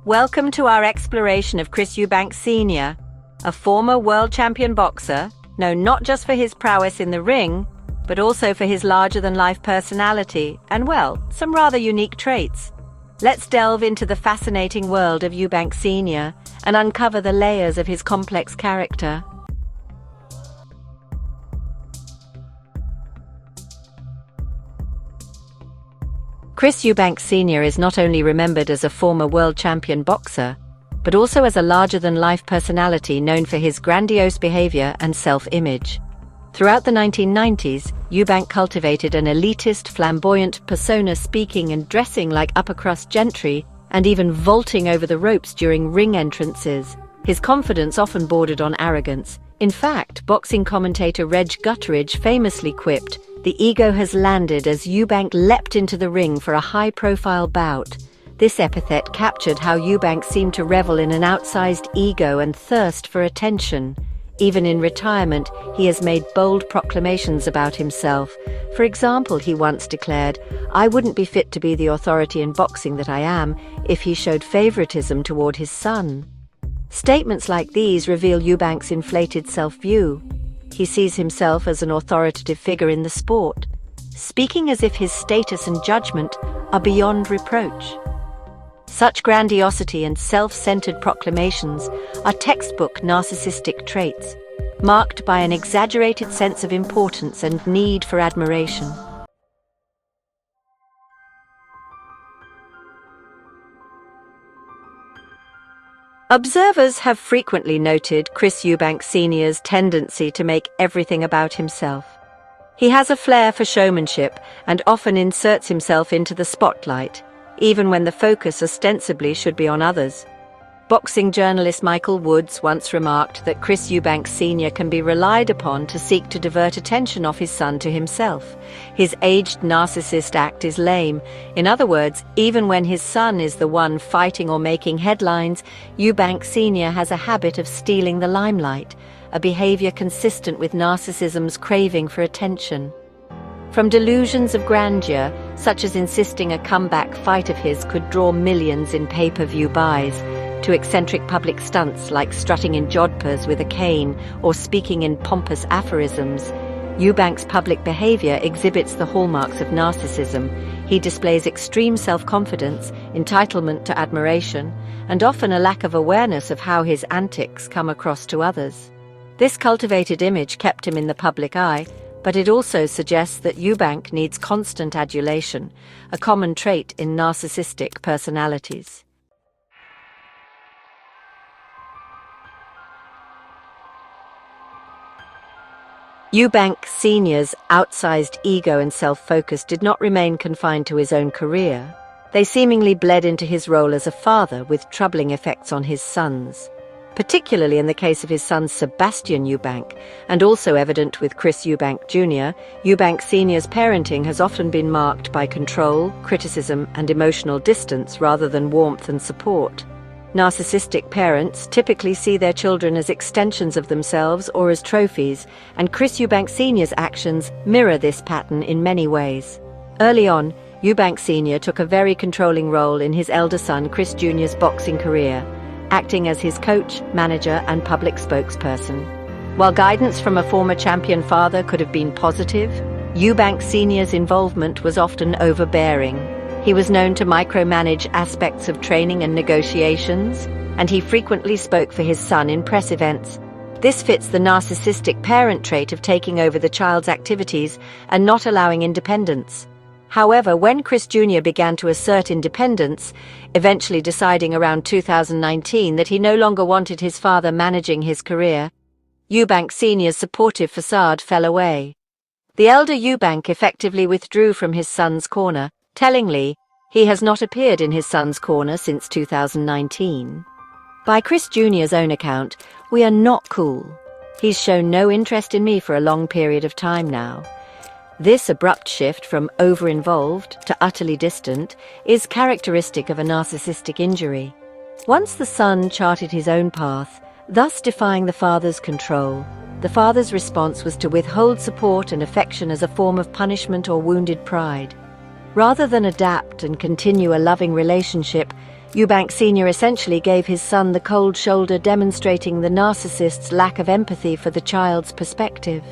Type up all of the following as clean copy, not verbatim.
Welcome to our exploration of Chris Eubank Senior, a former world champion boxer, known not just for his prowess in the ring, but also for his larger-than-life personality and, well, some rather unique traits. Let's delve into the fascinating world of Eubank Senior and uncover the layers of his complex character. Chris Eubank Senior is not only remembered as a former world champion boxer, but also as a larger-than-life personality known for his grandiose behavior and self-image. Throughout the 1990s, Eubank cultivated an elitist, flamboyant persona, speaking and dressing like upper-crust gentry and even vaulting over the ropes during ring entrances. His confidence often bordered on arrogance. In fact, boxing commentator Reg Gutteridge famously quipped, "The ego has landed," as Eubank leapt into the ring for a high-profile bout. This epithet captured how Eubank seemed to revel in an outsized ego and thirst for attention. Even in retirement, he has made bold proclamations about himself. For example, he once declared, "I wouldn't be fit to be the authority in boxing that I am if he showed favoritism toward his son." Statements like these reveal Eubank's inflated self-view. He sees himself as an authoritative figure in the sport, speaking as if his status and judgment are beyond reproach. Such grandiosity and self-centered proclamations are textbook narcissistic traits, marked by an exaggerated sense of importance and need for admiration. Observers have frequently noted Chris Eubank Senior's tendency to make everything about himself. He has a flair for showmanship and often inserts himself into the spotlight, even when the focus ostensibly should be on others. Boxing journalist Michael Woods once remarked that Chris Eubank Senior can be relied upon to seek to divert attention off his son to himself. His aged narcissist act is lame. In other words, even when his son is the one fighting or making headlines, Eubank Senior has a habit of stealing the limelight, a behavior consistent with narcissism's craving for attention. From delusions of grandeur, such as insisting a comeback fight of his could draw millions in pay-per-view buys, to eccentric public stunts like strutting in jodhpurs with a cane or speaking in pompous aphorisms, Eubank's public behavior exhibits the hallmarks of narcissism. He displays extreme self-confidence, entitlement to admiration, and often a lack of awareness of how his antics come across to others. This cultivated image kept him in the public eye, but it also suggests that Eubank needs constant adulation, a common trait in narcissistic personalities. Eubank Senior's outsized ego and self-focus did not remain confined to his own career. They seemingly bled into his role as a father, with troubling effects on his sons, particularly in the case of his son Sebastian Eubank, and also evident with Chris Eubank Jr. Eubank Senior's parenting has often been marked by control, criticism, and emotional distance rather than warmth and support. Narcissistic parents typically see their children as extensions of themselves or as trophies, and Chris Eubank Senior's actions mirror this pattern in many ways. Early on, Eubank Senior took a very controlling role in his elder son Chris Jr.'s boxing career, acting as his coach, manager, and public spokesperson. While guidance from a former champion father could have been positive, Eubank Senior's involvement was often overbearing. He was known to micromanage aspects of training and negotiations, and he frequently spoke for his son in press events. This fits the narcissistic parent trait of taking over the child's activities and not allowing independence. However, when Chris Jr. began to assert independence, eventually deciding around 2019 that he no longer wanted his father managing his career, Eubank Senior's supportive facade fell away. The elder Eubank effectively withdrew from his son's corner. Tellingly, he has not appeared in his son's corner since 2019. By Chris Jr.'s own account, "We are not cool. He's shown no interest in me for a long period of time now." This abrupt shift from over-involved to utterly distant is characteristic of a narcissistic injury. Once the son charted his own path, thus defying the father's control, the father's response was to withhold support and affection as a form of punishment or wounded pride. Rather than adapt and continue a loving relationship, Eubank Senior essentially gave his son the cold shoulder, demonstrating the narcissist's lack of empathy for the child's perspective.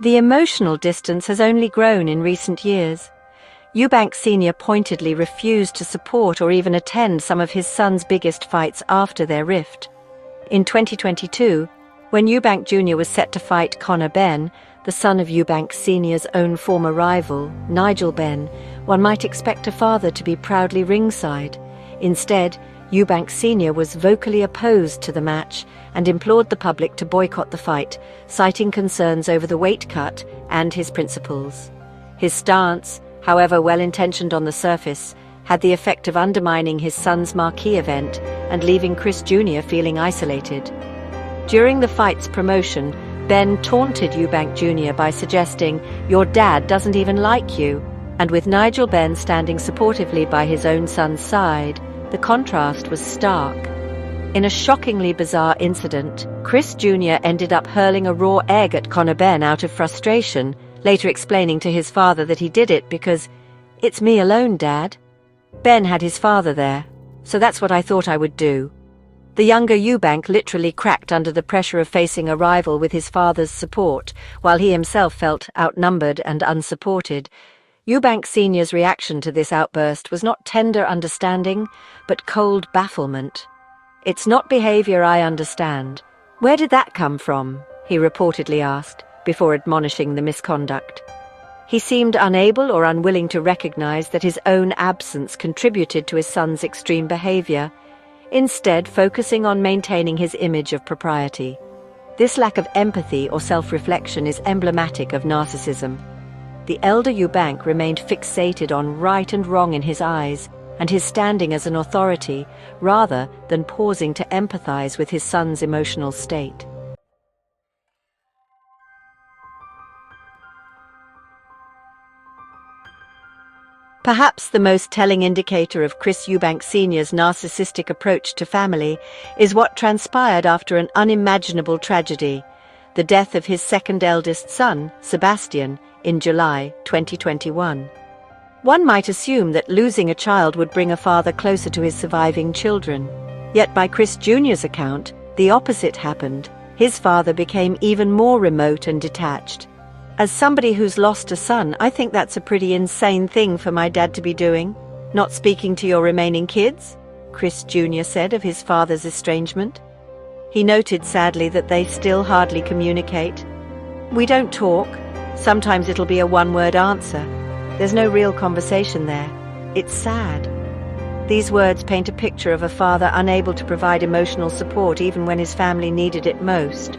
The emotional distance has only grown in recent years. Eubank Senior pointedly refused to support or even attend some of his son's biggest fights after their rift. In 2022, when Eubank Jr. was set to fight Connor Benn, the son of Eubank Senior's own former rival, Nigel Benn, one might expect a father to be proudly ringside. Instead, Eubank Senior was vocally opposed to the match and implored the public to boycott the fight, citing concerns over the weight cut and his principles. His stance, however well-intentioned on the surface, had the effect of undermining his son's marquee event and leaving Chris Jr. feeling isolated. During the fight's promotion, Ben taunted Eubank Jr. by suggesting, "Your dad doesn't even like you," and with Nigel Benn standing supportively by his own son's side, the contrast was stark. In a shockingly bizarre incident, Chris Jr. ended up hurling a raw egg at Connor Benn out of frustration, later explaining to his father that he did it because, "It's me alone, Dad. Ben had his father there, so that's what I thought I would do." The younger Eubank literally cracked under the pressure of facing a rival with his father's support, while he himself felt outnumbered and unsupported. Eubank Senior's reaction to this outburst was not tender understanding, but cold bafflement. "It's not behavior I understand. Where did that come from?" he reportedly asked, before admonishing the misconduct. He seemed unable or unwilling to recognize that his own absence contributed to his son's extreme behavior, instead focusing on maintaining his image of propriety. This lack of empathy or self-reflection is emblematic of narcissism. The elder Eubank remained fixated on right and wrong in his eyes, and his standing as an authority, rather than pausing to empathize with his son's emotional state. Perhaps the most telling indicator of Chris Eubank Senior's narcissistic approach to family is what transpired after an unimaginable tragedy, the death of his second eldest son, Sebastian, in July 2021. One might assume that losing a child would bring a father closer to his surviving children. Yet by Chris Jr.'s account, the opposite happened. His father became even more remote and detached. "As somebody who's lost a son, I think that's a pretty insane thing for my dad to be doing. Not speaking to your remaining kids," Chris Jr. said of his father's estrangement. He noted sadly that they still hardly communicate. "We don't talk. Sometimes it'll be a one-word answer. There's no real conversation there. It's sad." These words paint a picture of a father unable to provide emotional support even when his family needed it most.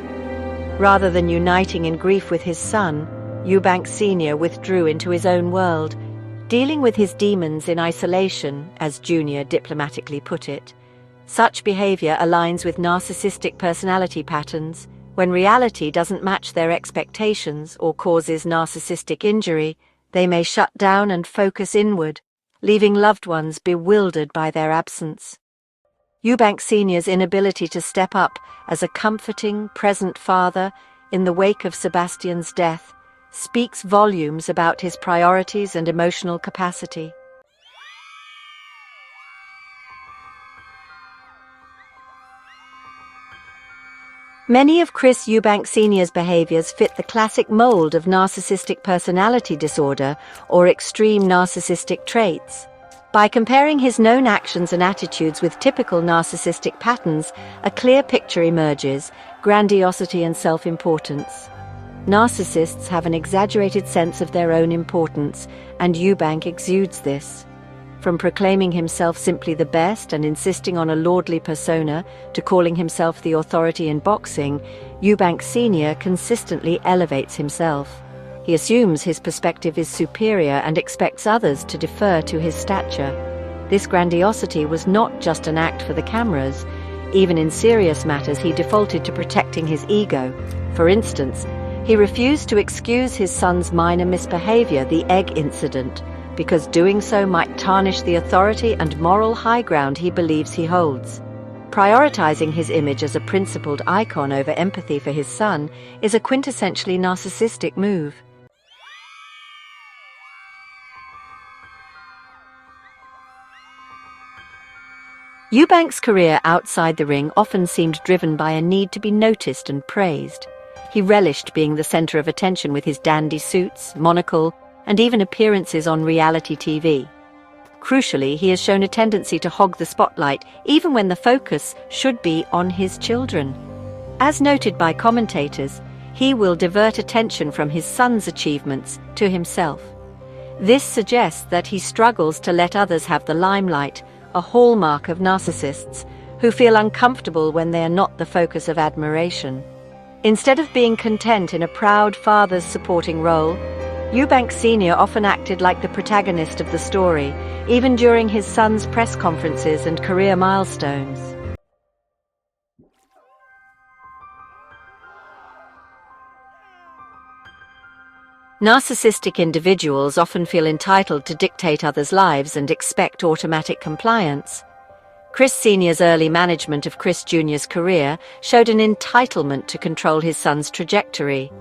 Rather than uniting in grief with his son, Eubank Senior withdrew into his own world, dealing with his demons in isolation, as Junior diplomatically put it. Such behavior aligns with narcissistic personality patterns. When reality doesn't match their expectations or causes narcissistic injury, they may shut down and focus inward, leaving loved ones bewildered by their absence. Eubank Senior's inability to step up as a comforting, present father in the wake of Sebastian's death speaks volumes about his priorities and emotional capacity. Many of Chris Eubank Senior's behaviors fit the classic mold of narcissistic personality disorder or extreme narcissistic traits. By comparing his known actions and attitudes with typical narcissistic patterns, a clear picture emerges: grandiosity and self-importance. Narcissists have an exaggerated sense of their own importance, and Eubank exudes this. From proclaiming himself simply the best and insisting on a lordly persona to calling himself the authority in boxing, Eubank Senior consistently elevates himself. He assumes his perspective is superior and expects others to defer to his stature. This grandiosity was not just an act for the cameras. Even in serious matters, he defaulted to protecting his ego. For instance, he refused to excuse his son's minor misbehavior, the egg incident, because doing so might tarnish the authority and moral high ground he believes he holds. Prioritizing his image as a principled icon over empathy for his son is a quintessentially narcissistic move. Eubank's career outside the ring often seemed driven by a need to be noticed and praised. He relished being the center of attention with his dandy suits, monocle, and even appearances on reality TV. Crucially, he has shown a tendency to hog the spotlight, even when the focus should be on his children. As noted by commentators, he will divert attention from his son's achievements to himself. This suggests that he struggles to let others have the limelight, a hallmark of narcissists, who feel uncomfortable when they are not the focus of admiration. Instead of being content in a proud father's supporting role, Eubank Senior often acted like the protagonist of the story, even during his son's press conferences and career milestones. Narcissistic individuals often feel entitled to dictate others' lives and expect automatic compliance. Chris Senior's early management of Chris Jr.'s career showed an entitlement to control his son's trajectory.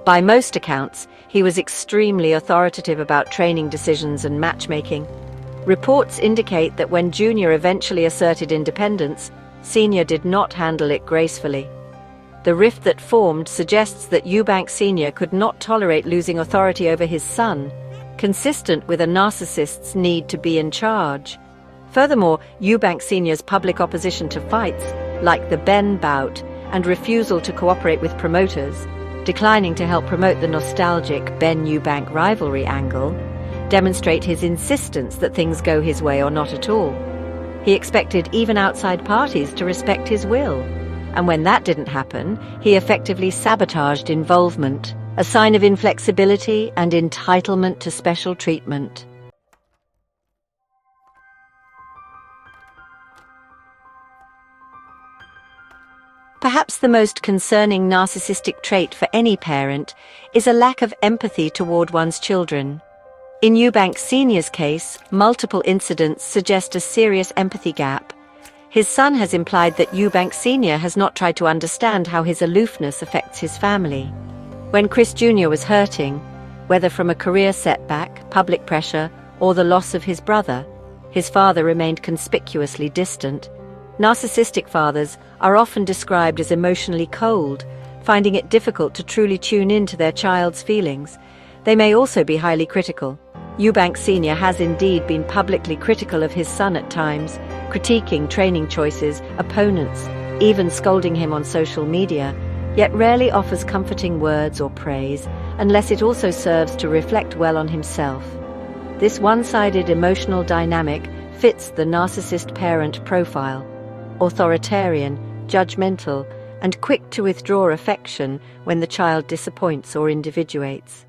By most accounts, he was extremely authoritative about training decisions and matchmaking. Reports indicate that when Jr. eventually asserted independence, Senior did not handle it gracefully. The rift that formed suggests that Eubank Senior could not tolerate losing authority over his son, consistent with a narcissist's need to be in charge. Furthermore, Eubank Senior's public opposition to fights, like the Ben bout, and refusal to cooperate with promoters, declining to help promote the nostalgic Ben Eubank rivalry angle, demonstrate his insistence that things go his way or not at all. He expected even outside parties to respect his will. And when that didn't happen, he effectively sabotaged involvement, a sign of inflexibility and entitlement to special treatment. Perhaps the most concerning narcissistic trait for any parent is a lack of empathy toward one's children. In Eubank Senior's case, multiple incidents suggest a serious empathy gap. His son has implied that Eubank Senior has not tried to understand how his aloofness affects his family. When Chris Jr. was hurting, whether from a career setback, public pressure, or the loss of his brother, his father remained conspicuously distant. Narcissistic fathers are often described as emotionally cold, finding it difficult to truly tune in to their child's feelings. They may also be highly critical. Eubank Senior has indeed been publicly critical of his son at times, critiquing training choices, opponents, even scolding him on social media, yet rarely offers comforting words or praise, unless it also serves to reflect well on himself. This one-sided emotional dynamic fits the narcissist parent profile: authoritarian, judgmental, and quick to withdraw affection when the child disappoints or individuates.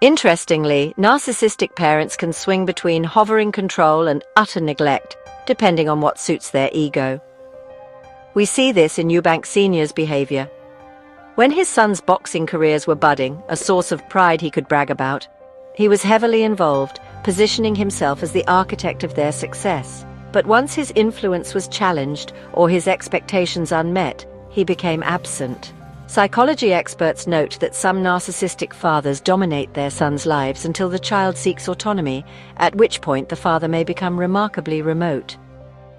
Interestingly, narcissistic parents can swing between hovering control and utter neglect, depending on what suits their ego. We see this in Eubank Senior's behavior. When his son's boxing careers were budding, a source of pride he could brag about, he was heavily involved, positioning himself as the architect of their success. But once his influence was challenged or his expectations unmet, he became absent. Psychology experts note that some narcissistic fathers dominate their sons' lives until the child seeks autonomy, at which point the father may become remarkably remote.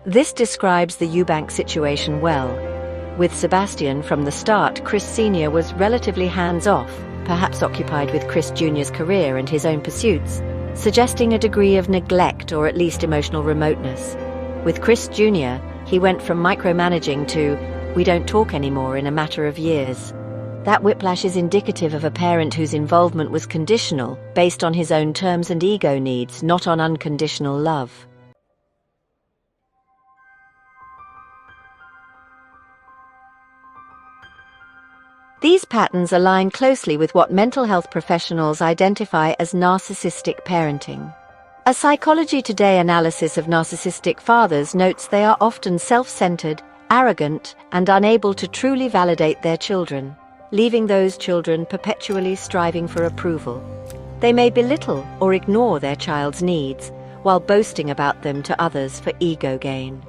This describes the Eubank situation well. With Sebastian from the start, Chris Senior was relatively hands-off, perhaps occupied with Chris Jr.'s career and his own pursuits, suggesting a degree of neglect or at least emotional remoteness. With Chris Jr., he went from micromanaging to "we don't talk anymore" in a matter of years. That whiplash is indicative of a parent whose involvement was conditional, based on his own terms and ego needs, not on unconditional love. These patterns align closely with what mental health professionals identify as narcissistic parenting. A Psychology Today analysis of narcissistic fathers notes they are often self-centered, arrogant, and unable to truly validate their children, leaving those children perpetually striving for approval. They may belittle or ignore their child's needs, while boasting about them to others for ego gain.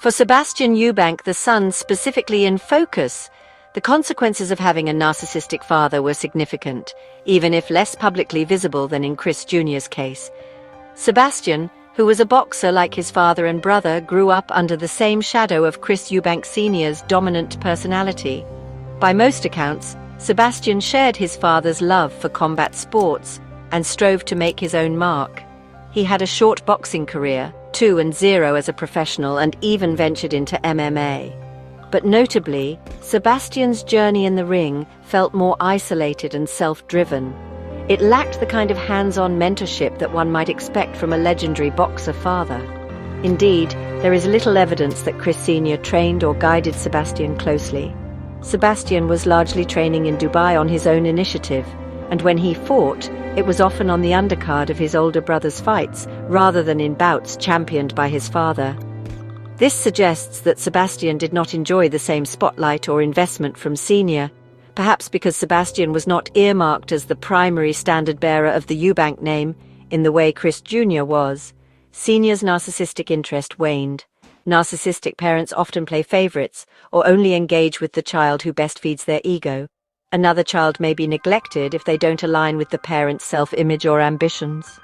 For Sebastian Eubank, the son specifically in focus, the consequences of having a narcissistic father were significant, even if less publicly visible than in Chris Jr.'s case. Sebastian, who was a boxer like his father and brother, grew up under the same shadow of Chris Eubank Senior's dominant personality. By most accounts, Sebastian shared his father's love for combat sports and strove to make his own mark. He had a short boxing career, 2-0 as a professional, and even ventured into MMA. But notably, Sebastian's journey in the ring felt more isolated and self-driven. It lacked the kind of hands-on mentorship that one might expect from a legendary boxer father. Indeed, there is little evidence that Chris Sr. trained or guided Sebastian closely. Sebastian was largely training in Dubai on his own initiative, and when he fought, it was often on the undercard of his older brother's fights, rather than in bouts championed by his father. This suggests that Sebastian did not enjoy the same spotlight or investment from Senior, perhaps because Sebastian was not earmarked as the primary standard-bearer of the Eubank name in the way Chris Jr. was. Senior's narcissistic interest waned. Narcissistic parents often play favorites or only engage with the child who best feeds their ego. Another child may be neglected if they don't align with the parent's self-image or ambitions.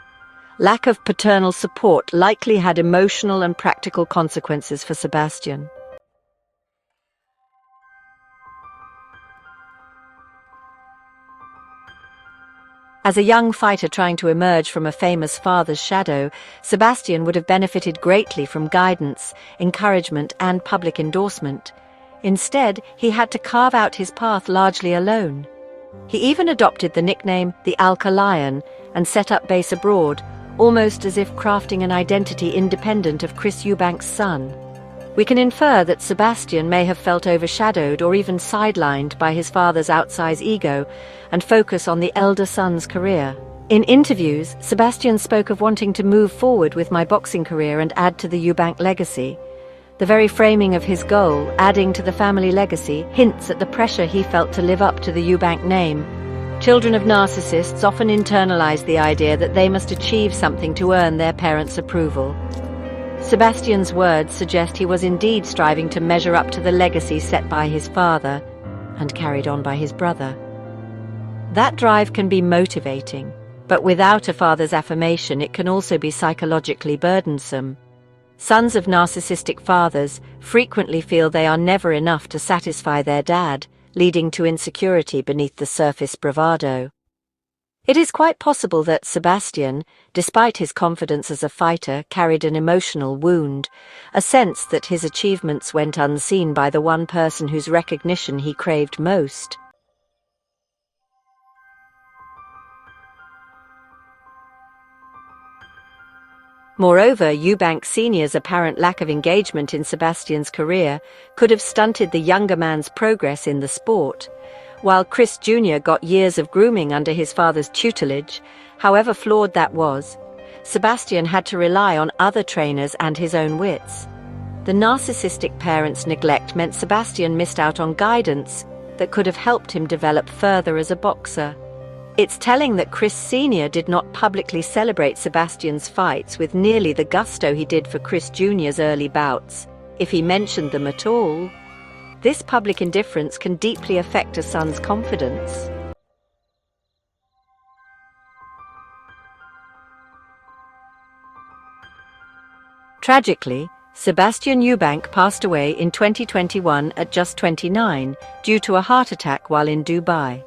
Lack of paternal support likely had emotional and practical consequences for Sebastian. As a young fighter trying to emerge from a famous father's shadow, Sebastian would have benefited greatly from guidance, encouragement, and public endorsement. Instead, he had to carve out his path largely alone. He even adopted the nickname the Alka Lion and set up base abroad, almost as if crafting an identity independent of Chris Eubank's son. We can infer that Sebastian may have felt overshadowed or even sidelined by his father's outsized ego and focus on the elder son's career. In interviews, Sebastian spoke of wanting to move forward with my boxing career and add to the Eubank legacy. The very framing of his goal, adding to the family legacy, hints at the pressure he felt to live up to the Eubank name. Children of narcissists often internalize the idea that they must achieve something to earn their parents' approval. Sebastian's words suggest he was indeed striving to measure up to the legacy set by his father and carried on by his brother. That drive can be motivating, but without a father's affirmation, it can also be psychologically burdensome. Sons of narcissistic fathers frequently feel they are never enough to satisfy their dad, leading to insecurity beneath the surface bravado. It is quite possible that Sebastian, despite his confidence as a fighter, carried an emotional wound, a sense that his achievements went unseen by the one person whose recognition he craved most. Moreover, Eubank Senior's apparent lack of engagement in Sebastian's career could have stunted the younger man's progress in the sport. While Chris Jr. got years of grooming under his father's tutelage, however flawed that was, Sebastian had to rely on other trainers and his own wits. The narcissistic parents' neglect meant Sebastian missed out on guidance that could have helped him develop further as a boxer. It's telling that Chris Sr. did not publicly celebrate Sebastian's fights with nearly the gusto he did for Chris Jr.'s early bouts, if he mentioned them at all. This public indifference can deeply affect a son's confidence. Tragically, Sebastian Eubank passed away in 2021 at just 29 due to a heart attack while in Dubai.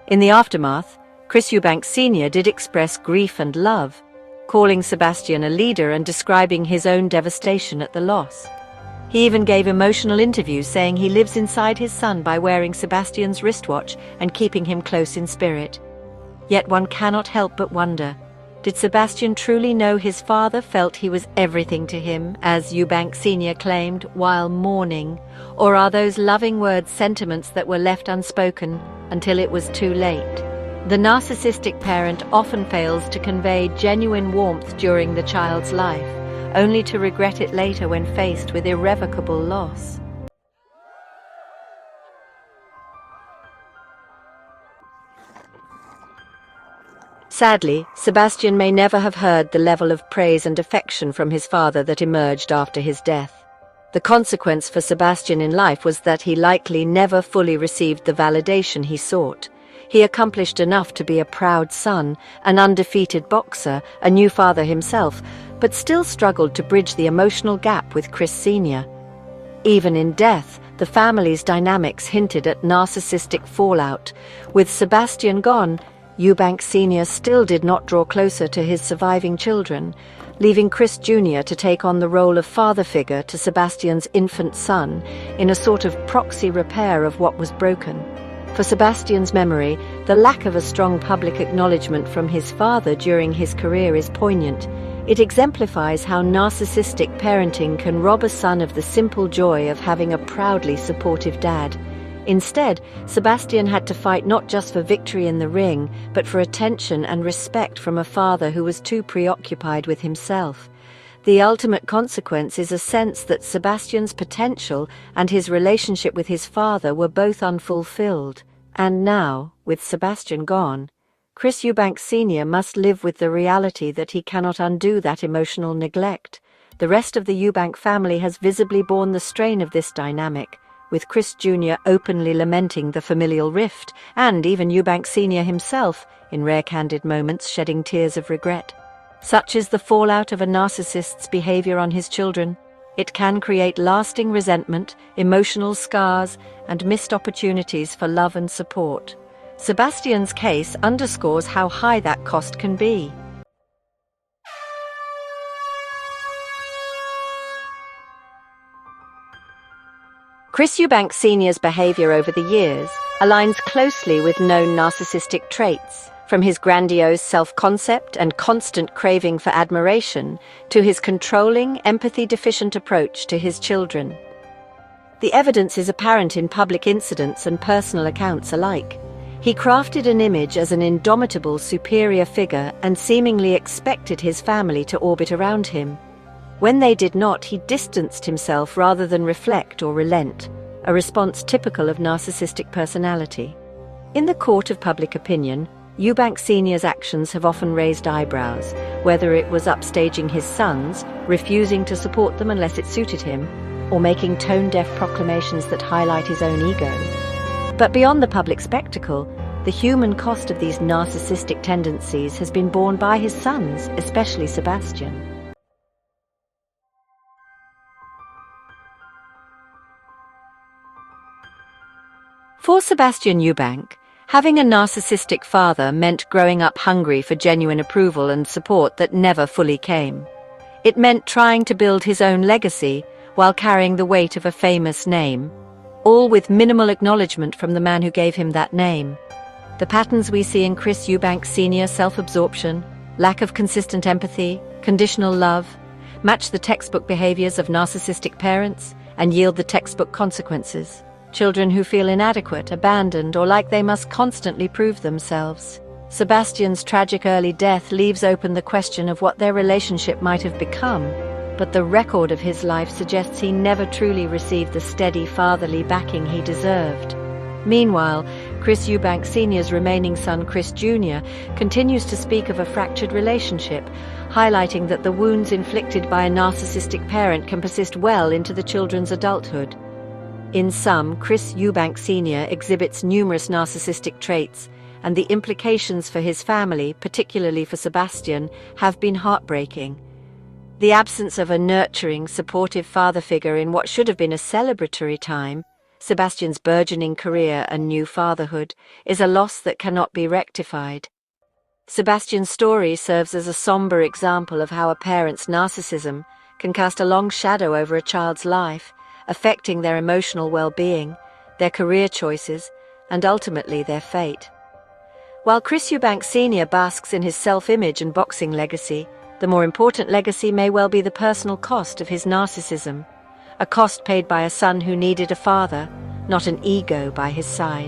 In the aftermath, Chris Eubank Sr. did express grief and love, calling Sebastian a leader and describing his own devastation at the loss. He even gave emotional interviews saying he lives inside his son by wearing Sebastian's wristwatch and keeping him close in spirit. Yet one cannot help but wonder, did Sebastian truly know his father felt he was everything to him, as Eubank Sr. claimed, while mourning? Or are those loving words sentiments that were left unspoken until it was too late? The narcissistic parent often fails to convey genuine warmth during the child's life, only to regret it later when faced with irrevocable loss. Sadly, Sebastian may never have heard the level of praise and affection from his father that emerged after his death. The consequence for Sebastian in life was that he likely never fully received the validation he sought. He accomplished enough to be a proud son, an undefeated boxer, a new father himself, but still struggled to bridge the emotional gap with Chris Sr. Even in death, the family's dynamics hinted at narcissistic fallout. With Sebastian gone, Eubank Senior still did not draw closer to his surviving children, leaving Chris Jr. to take on the role of father figure to Sebastian's infant son in a sort of proxy repair of what was broken. For Sebastian's memory, the lack of a strong public acknowledgement from his father during his career is poignant. It exemplifies how narcissistic parenting can rob a son of the simple joy of having a proudly supportive dad. Instead, Sebastian had to fight not just for victory in the ring, but for attention and respect from a father who was too preoccupied with himself. The ultimate consequence is a sense that Sebastian's potential and his relationship with his father were both unfulfilled. And now, with Sebastian gone, Chris Eubank Senior must live with the reality that he cannot undo that emotional neglect. The rest of the Eubank family has visibly borne the strain of this dynamic, with Chris Jr. openly lamenting the familial rift, and even Eubank Senior himself, in rare candid moments, shedding tears of regret. Such is the fallout of a narcissist's behavior on his children. It can create lasting resentment, emotional scars, and missed opportunities for love and support. Sebastian's case underscores how high that cost can be. Chris Eubank Senior's behavior over the years aligns closely with known narcissistic traits, from his grandiose self-concept and constant craving for admiration to his controlling, empathy-deficient approach to his children. The evidence is apparent in public incidents and personal accounts alike. He crafted an image as an indomitable, superior figure and seemingly expected his family to orbit around him. When they did not, he distanced himself rather than reflect or relent, a response typical of narcissistic personality. In the court of public opinion, Eubank Senior's actions have often raised eyebrows, whether it was upstaging his sons, refusing to support them unless it suited him, or making tone-deaf proclamations that highlight his own ego. But beyond the public spectacle, the human cost of these narcissistic tendencies has been borne by his sons, especially Sebastian. For Sebastian Eubank, having a narcissistic father meant growing up hungry for genuine approval and support that never fully came. It meant trying to build his own legacy while carrying the weight of a famous name, all with minimal acknowledgement from the man who gave him that name. The patterns we see in Chris Eubank Senior, self-absorption, lack of consistent empathy, conditional love, match the textbook behaviors of narcissistic parents and yield the textbook consequences. Children who feel inadequate, abandoned, or like they must constantly prove themselves. Sebastian's tragic early death leaves open the question of what their relationship might have become, but the record of his life suggests he never truly received the steady fatherly backing he deserved. Meanwhile, Chris Eubank Senior's remaining son, Chris Jr., continues to speak of a fractured relationship, highlighting that the wounds inflicted by a narcissistic parent can persist well into the children's adulthood. In sum, Chris Eubank Senior exhibits numerous narcissistic traits, and the implications for his family, particularly for Sebastian, have been heartbreaking. The absence of a nurturing, supportive father figure in what should have been a celebratory time, Sebastian's burgeoning career and new fatherhood, is a loss that cannot be rectified. Sebastian's story serves as a somber example of how a parent's narcissism can cast a long shadow over a child's life, affecting their emotional well-being, their career choices, and ultimately their fate. While Chris Eubank Senior basks in his self-image and boxing legacy, the more important legacy may well be the personal cost of his narcissism, a cost paid by a son who needed a father, not an ego by his side.